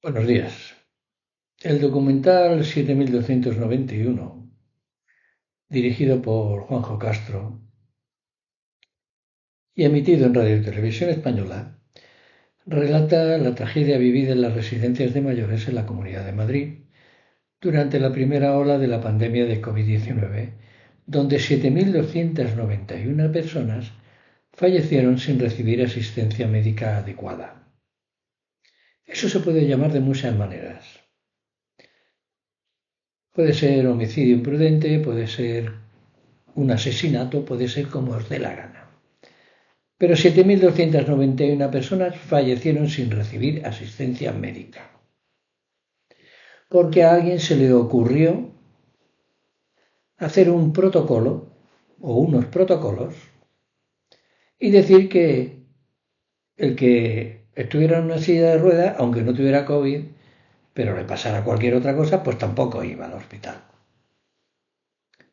Buenos días. El documental 7291, dirigido por Juanjo Castro y emitido en Radio y Televisión Española, relata la tragedia vivida en las residencias de mayores en la Comunidad de Madrid durante la primera ola de la pandemia de COVID-19, donde 7.291 personas fallecieron sin recibir asistencia médica adecuada. Eso se puede llamar de muchas maneras. Puede ser homicidio imprudente, puede ser un asesinato, puede ser como os dé la gana. Pero 7.291 personas fallecieron sin recibir asistencia médica. Porque a alguien se le ocurrió hacer un protocolo o unos protocolos y decir que el que estuviera en una silla de ruedas, aunque no tuviera COVID, pero le pasara cualquier otra cosa, pues tampoco iba al hospital.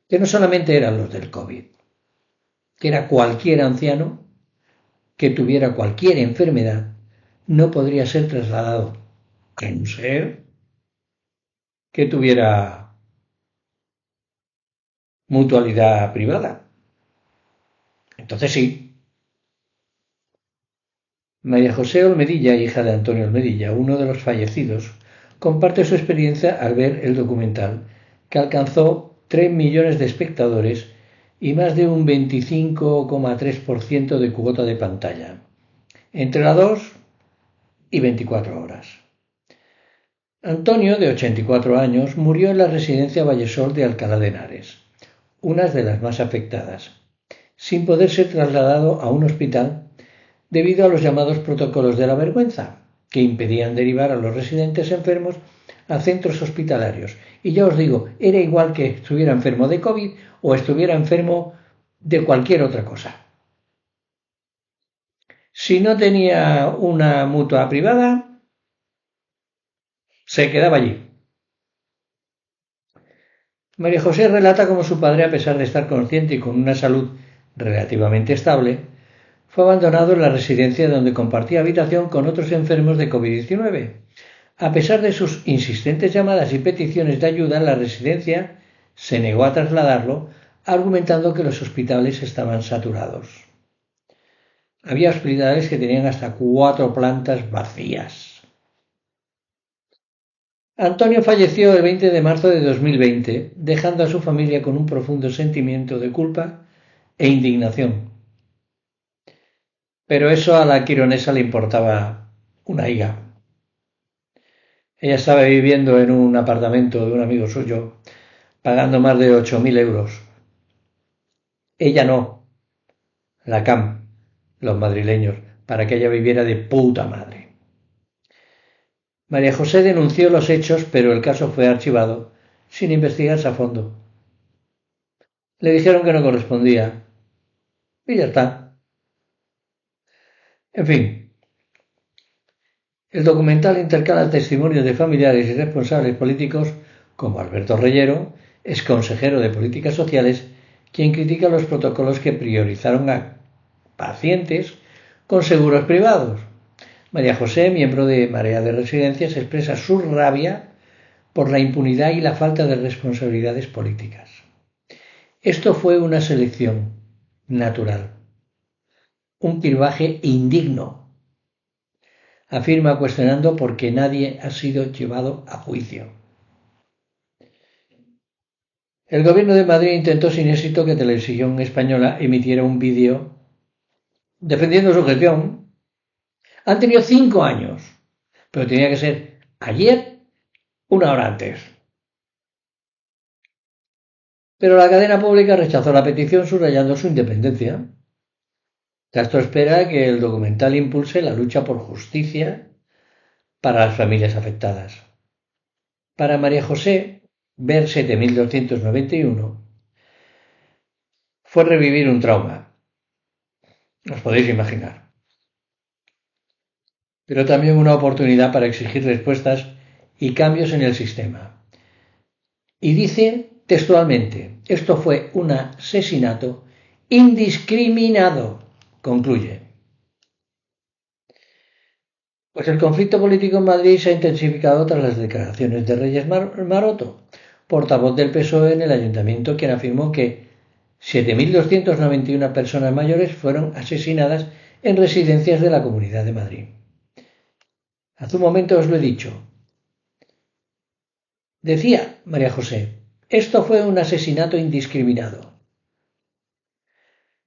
Que no solamente eran los del COVID, que era cualquier anciano que tuviera cualquier enfermedad, no podría ser trasladado, a no ser que tuviera mutualidad privada. Entonces sí. María José Olmedilla, hija de Antonio Olmedilla, uno de los fallecidos, comparte su experiencia al ver el documental, que alcanzó 3 millones de espectadores y más de un 25,3% de cuota de pantalla, entre las 2 y 24 horas. Antonio, de 84 años, murió en la residencia Vallesol de Alcalá de Henares, una de las más afectadas, sin poder ser trasladado a un hospital debido a los llamados protocolos de la vergüenza, que impedían derivar a los residentes enfermos a centros hospitalarios. Y ya os digo, era igual que estuviera enfermo de COVID o estuviera enfermo de cualquier otra cosa. Si no tenía una mutua privada, se quedaba allí. María José relata cómo su padre, a pesar de estar consciente y con una salud relativamente estable, fue abandonado en la residencia donde compartía habitación con otros enfermos de COVID-19. A pesar de sus insistentes llamadas y peticiones de ayuda, la residencia se negó a trasladarlo, argumentando que los hospitales estaban saturados. Había hospitales que tenían hasta 4 plantas vacías. Antonio falleció el 20 de marzo de 2020, dejando a su familia con un profundo sentimiento de culpa e indignación. Pero eso a la quironesa le importaba una higa. Ella estaba viviendo en un apartamento de un amigo suyo, pagando más de 8.000 euros. Ella no, la CAM, los madrileños, para que ella viviera de puta madre. María José denunció los hechos, pero el caso fue archivado, sin investigarse a fondo. Le dijeron que no correspondía, y ya está. En fin, el documental intercala testimonios de familiares y responsables políticos, como Alberto Reyero, exconsejero de Políticas Sociales, quien critica los protocolos que priorizaron a pacientes con seguros privados. María José, miembro de Marea de Residencias, expresa su rabia por la impunidad y la falta de responsabilidades políticas. Esto fue una selección natural, un clivaje indigno, afirma, cuestionando por qué nadie ha sido llevado a juicio. El gobierno de Madrid intentó sin éxito que Televisión Española emitiera un vídeo defendiendo su gestión. Han tenido 5 años, pero tenía que ser ayer, 1 hora antes. Pero la cadena pública rechazó la petición, subrayando su independencia. Castro espera que el documental impulse la lucha por justicia para las familias afectadas. Para María José, ver 7291 fue revivir un trauma. Os podéis imaginar. Pero también una oportunidad para exigir respuestas y cambios en el sistema. Y dice textualmente, esto fue un asesinato indiscriminado, concluye. Pues el conflicto político en Madrid se ha intensificado tras las declaraciones de Reyes Maroto, portavoz del PSOE en el ayuntamiento, quien afirmó que 7.291 personas mayores fueron asesinadas en residencias de la Comunidad de Madrid. Hace un momento os lo he dicho. Decía María José, esto fue un asesinato indiscriminado.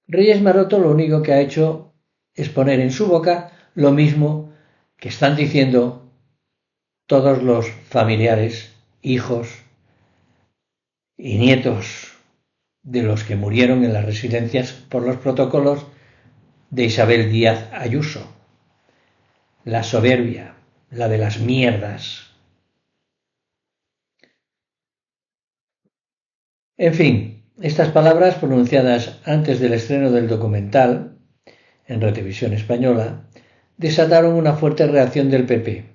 Reyes Maroto lo único que ha hecho es poner en su boca lo mismo que están diciendo todos los familiares, hijos y nietos de los que murieron en las residencias por los protocolos de Isabel Díaz Ayuso. La soberbia, la de las mierdas. En fin, estas palabras pronunciadas antes del estreno del documental en Retevisión Española desataron una fuerte reacción del PP.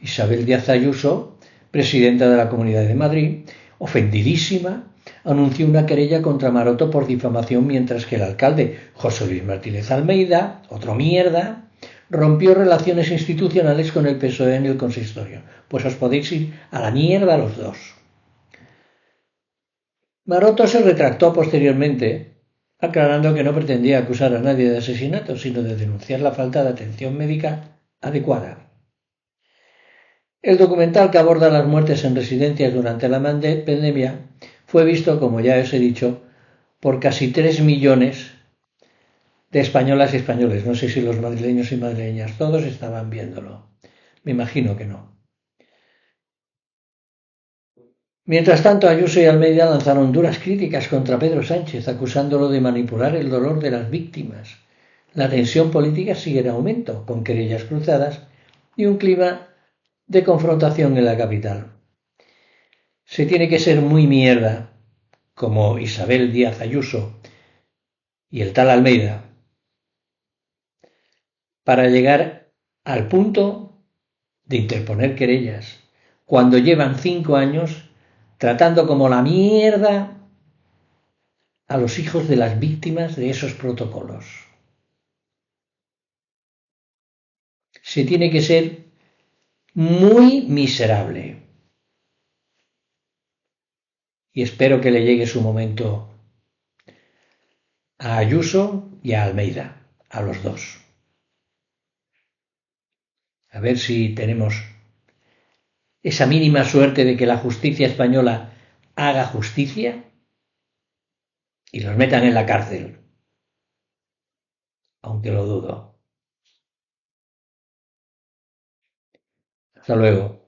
Isabel Díaz Ayuso, presidenta de la Comunidad de Madrid, ofendidísima, anunció una querella contra Maroto por difamación, mientras que el alcalde José Luis Martínez Almeida, otro mierda, rompió relaciones institucionales con el PSOE en el consistorio. Pues os podéis ir a la mierda los dos. Maroto se retractó posteriormente, aclarando que no pretendía acusar a nadie de asesinato, sino de denunciar la falta de atención médica adecuada. El documental, que aborda las muertes en residencias durante la pandemia, fue visto, como ya os he dicho, por casi 3 millones de españolas y españoles. No sé si los madrileños y madrileñas todos estaban viéndolo. Me imagino que no. Mientras tanto, Ayuso y Almeida lanzaron duras críticas contra Pedro Sánchez, acusándolo de manipular el dolor de las víctimas. La tensión política sigue en aumento, con querellas cruzadas y un clima de confrontación en la capital. Se tiene que ser muy mierda, como Isabel Díaz Ayuso y el tal Almeida, para llegar al punto de interponer querellas, cuando llevan 5 años tratando como la mierda a los hijos de las víctimas de esos protocolos. Se tiene que ser muy miserable. Y espero que le llegue su momento a Ayuso y a Almeida, a los dos. A ver si tenemos esa mínima suerte de que la justicia española haga justicia y los metan en la cárcel, aunque lo dudo. Hasta luego.